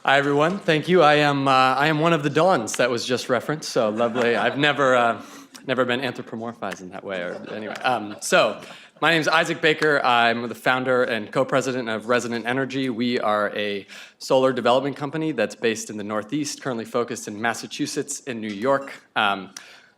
Hi, everyone. Thank you. I am one of the dawns that was just referenced, so lovely. I've never been anthropomorphized in that way. Or anyway, my name is Isaac Baker. I'm the founder and co-president of Resonant Energy. We are a solar development company that's based in the Northeast, currently focused in Massachusetts and New York.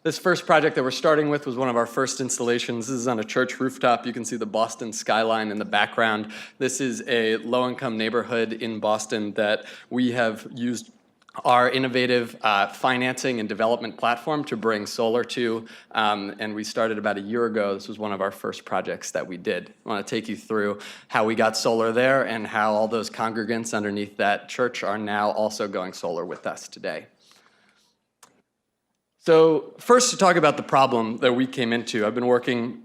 This first project that we're starting with was one of our first installations. This is on a church rooftop. You can see the Boston skyline in the background. This is a low-income neighborhood in Boston that we have used our innovative financing and development platform to bring solar to, and we started about a year ago. This was one of our first projects that we did. I want to take you through how we got solar there and how all those congregants underneath that church are now also going solar with us today. So first, to talk about the problem that we came into. I've been working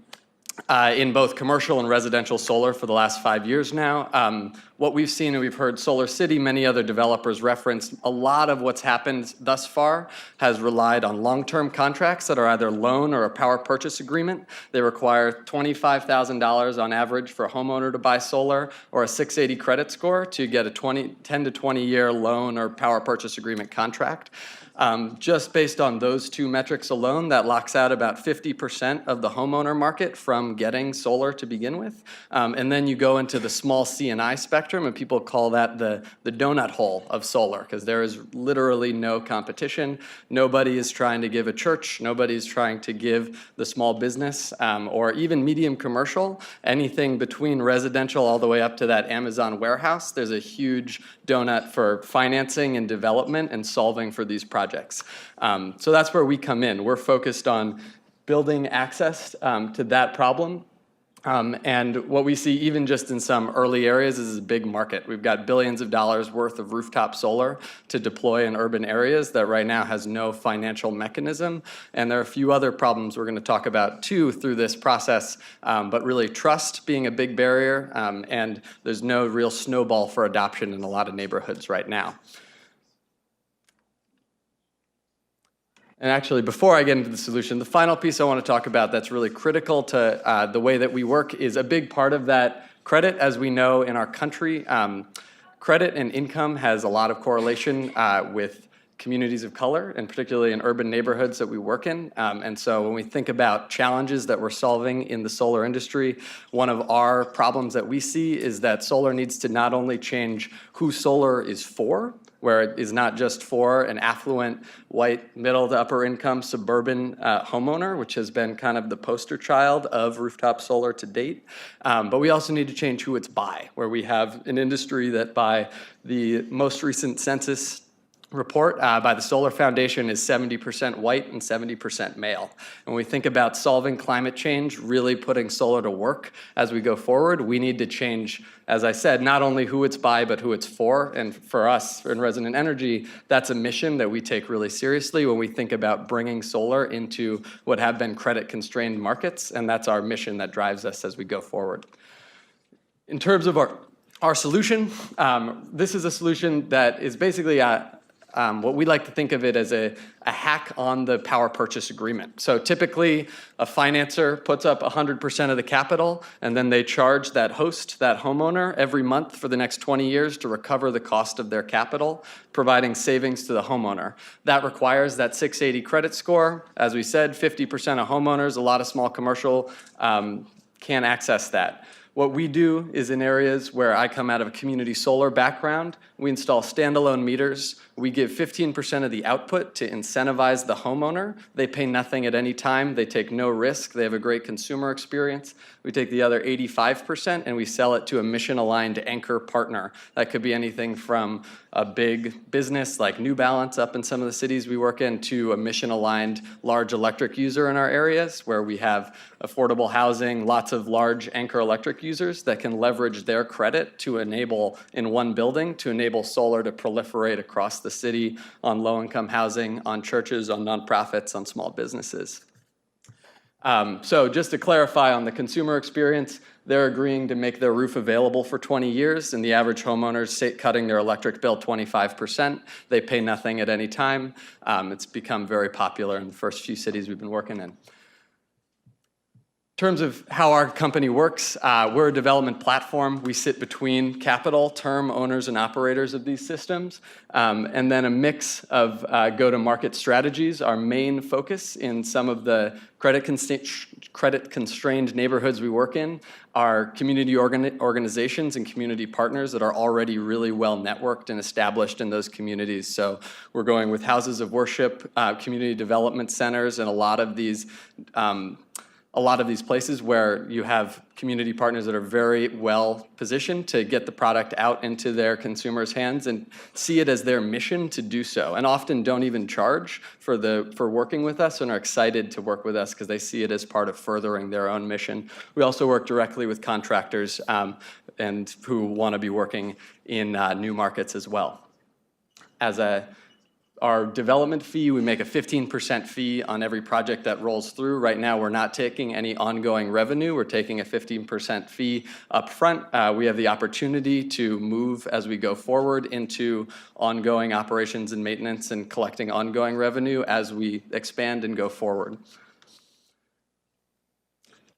in both commercial and residential solar for the last 5 years now. What we've seen, and we've heard Solar City, many other developers reference, a lot of what's happened thus far has relied on long-term contracts that are either loan or a power purchase agreement. They require $25,000 on average for a homeowner to buy solar, or a 680 credit score to get a 10 to 20 year loan or power purchase agreement contract. Just based on those two metrics alone, that locks out about 50% of the homeowner market from getting solar to begin with. And then you go into the small C&I spectrum, and people call that the donut hole of solar, because there is literally no competition. Nobody is trying to give a church, nobody's trying to give the small business, or even medium commercial, anything between residential all the way up to that Amazon warehouse. There's a huge donut for financing and development and solving for these projects. So that's where we come in. We're focused on building access to that problem. And what we see even just in some early areas is a big market. We've got billions of dollars worth of rooftop solar to deploy in urban areas that right now has no financial mechanism. And there are a few other problems we're going to talk about too through this process, but really trust being a big barrier, and there's no real snowball for adoption in a lot of neighborhoods right now. And actually, before I get into the solution, the final piece I want to talk about that's really critical to the way that we work is a big part of that credit. As we know in our country, credit and income has a lot of correlation with communities of color, and particularly in urban neighborhoods that we work in. And so when we think about challenges that we're solving in the solar industry, one of our problems that we see is that solar needs to not only change who solar is for, where it is not just for an affluent, white, middle to upper income suburban homeowner, which has been kind of the poster child of rooftop solar to date. But we also need to change who it's by, where we have an industry that by the most recent census report by the Solar Foundation is 70% white and 70% male. And when we think about solving climate change, really putting solar to work as we go forward, we need to change, as I said, not only who it's by, but who it's for. And for us, in Resonant Energy, that's a mission that we take really seriously when we think about bringing solar into what have been credit-constrained markets, and that's our mission that drives us as we go forward. In terms of our solution, this is a solution that is basically what we like to think of it as a hack on the power purchase agreement. So typically, a financer puts up 100% of the capital, and then they charge that host, that homeowner, every month for the next 20 years to recover the cost of their capital, providing savings to the homeowner. That requires that 680 credit score. As we said, 50% of homeowners, a lot of small commercial, can't access that. What we do is in areas where I come out of a community solar background, we install standalone meters. We give 15% of the output to incentivize the homeowner. They pay nothing at any time. They take no risk. They have a great consumer experience. We take the other 85% and we sell it to a mission-aligned anchor partner. That could be anything from a big business like New Balance up in some of the cities we work in to a mission-aligned large electric user in our areas where we have affordable housing, lots of large anchor electric users that can leverage their credit to enable, in one building, to enable solar to proliferate across the city on low-income housing, on churches, on nonprofits, on small businesses. So just to clarify on the consumer experience, they're agreeing to make their roof available for 20 years, and the average homeowner's cutting their electric bill 25%. They pay nothing at any time. It's become very popular in the first few cities we've been working in. terms of how our company works, we're a development platform. We sit between capital, term owners, and operators of these systems, and then a mix of go-to-market strategies. Our main focus in some of the credit-constrained neighborhoods we work in are community organizations and community partners that are already really well networked and established in those communities. So we're going with houses of worship, community development centers, and a lot of these places where you have community partners that are very well positioned to get the product out into their consumers' hands and see it as their mission to do so, and often don't even charge for working with us and are excited to work with us because they see it as part of furthering their own mission. We also work directly with contractors and who want to be working in new markets as well. Our development fee, we make a 15% fee on every project that rolls through. Right now, we're not taking any ongoing revenue. We're taking a 15% fee up front. We have the opportunity to move as we go forward into ongoing operations and maintenance and collecting ongoing revenue as we expand and go forward.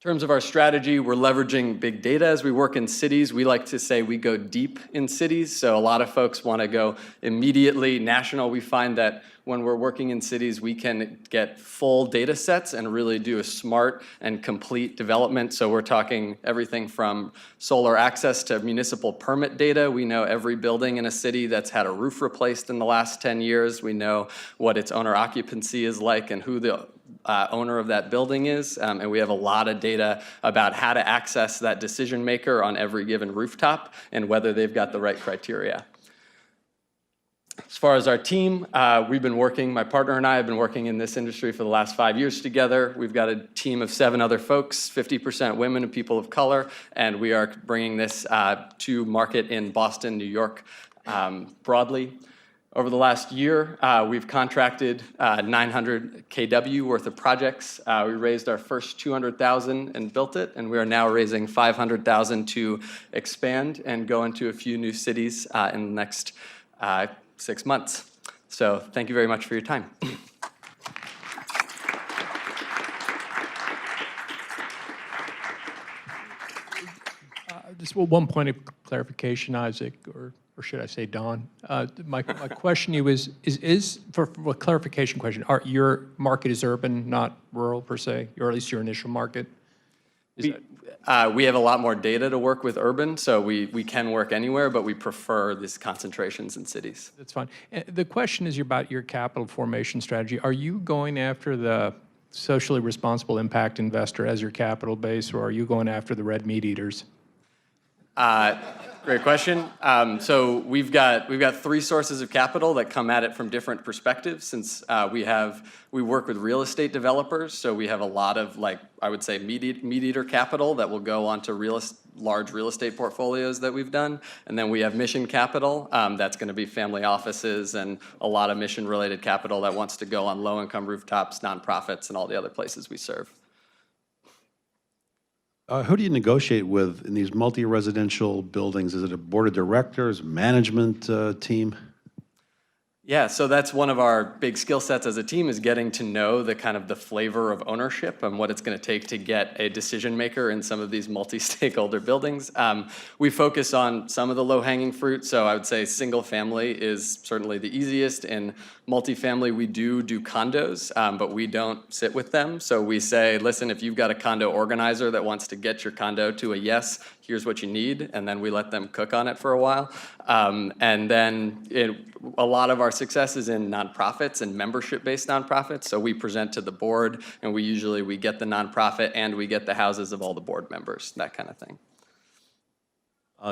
In terms of our strategy, we're leveraging big data as we work in cities. We like to say we go deep in cities, so a lot of folks want to go immediately national. We find that when we're working in cities, we can get full data sets and really do a smart and complete development. So we're talking everything from solar access to municipal permit data. We know every building in a city that's had a roof replaced in the last 10 years. We know what its owner occupancy is like and who the owner of that building is, and we have a lot of data about how to access that decision maker on every given rooftop and whether they've got the right criteria. As far as our team, my partner and I have been working in this industry for the last 5 years together. We've got a team of 7 other folks, 50% women and people of color, and we are bringing this to market in Boston, New York, broadly. Over the last year, we've contracted 900 kW worth of projects. We raised our first $200,000 and built it, and we are now raising $500,000 to expand and go into a few new cities in the next 6 months. So thank you very much for your time. Just one point of clarification, Isaac, or should I say Don? My question to you is for a clarification question, your market is urban, not rural per se, or at least your initial market? We have a lot more data to work with urban, so we can work anywhere, but we prefer these concentrations in cities. That's fine. The question is about your capital formation strategy. Are you going after the socially responsible impact investor as your capital base, or are you going after the red meat eaters? Great question. So we've got 3 sources of capital that come at it from different perspectives. Since we work with real estate developers, so we have a lot of, like, I would say meat eater capital that will go onto large real estate portfolios that we've done, and then we have mission capital that's going to be family offices and a lot of mission-related capital that wants to go on low-income rooftops, nonprofits, and all the other places we serve. Who do you negotiate with in these multi-residential buildings? Is it a board of directors, management team? Yeah, so that's one of our big skill sets as a team, is getting to know the flavor of ownership and what it's going to take to get a decision maker in some of these multi-stakeholder buildings. We focus on some of the low-hanging fruit, so I would say single family is certainly the easiest. In multifamily, we do condos, but we don't sit with them. So we say, listen, if you've got a condo organizer that wants to get your condo to a yes, here's what you need, and then we let them cook on it for a while. And then a lot of our success is in nonprofits and membership-based nonprofits. So we present to the board, and we get the nonprofit and we get the houses of all the board members, that kind of thing.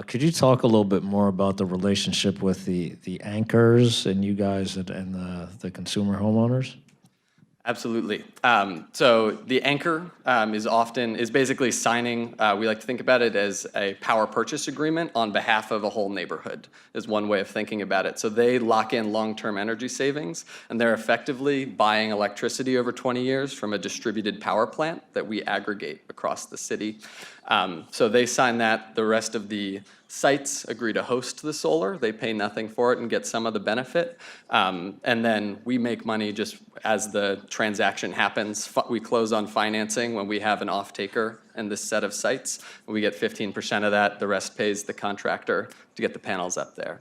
Could you talk a little bit more about the relationship with the anchors and you guys and the consumer homeowners? Absolutely. So the anchor is basically signing, we like to think about it as a power purchase agreement on behalf of a whole neighborhood, is one way of thinking about it. So they lock in long-term energy savings, and they're effectively buying electricity over 20 years from a distributed power plant that we aggregate across the city. So they sign that. The rest of the sites agree to host the solar. They pay nothing for it and get some of the benefit. And then we make money just as the transaction happens. We close on financing when we have an off-taker in this set of sites. We get 15% of that. The rest pays the contractor to get the panels up there.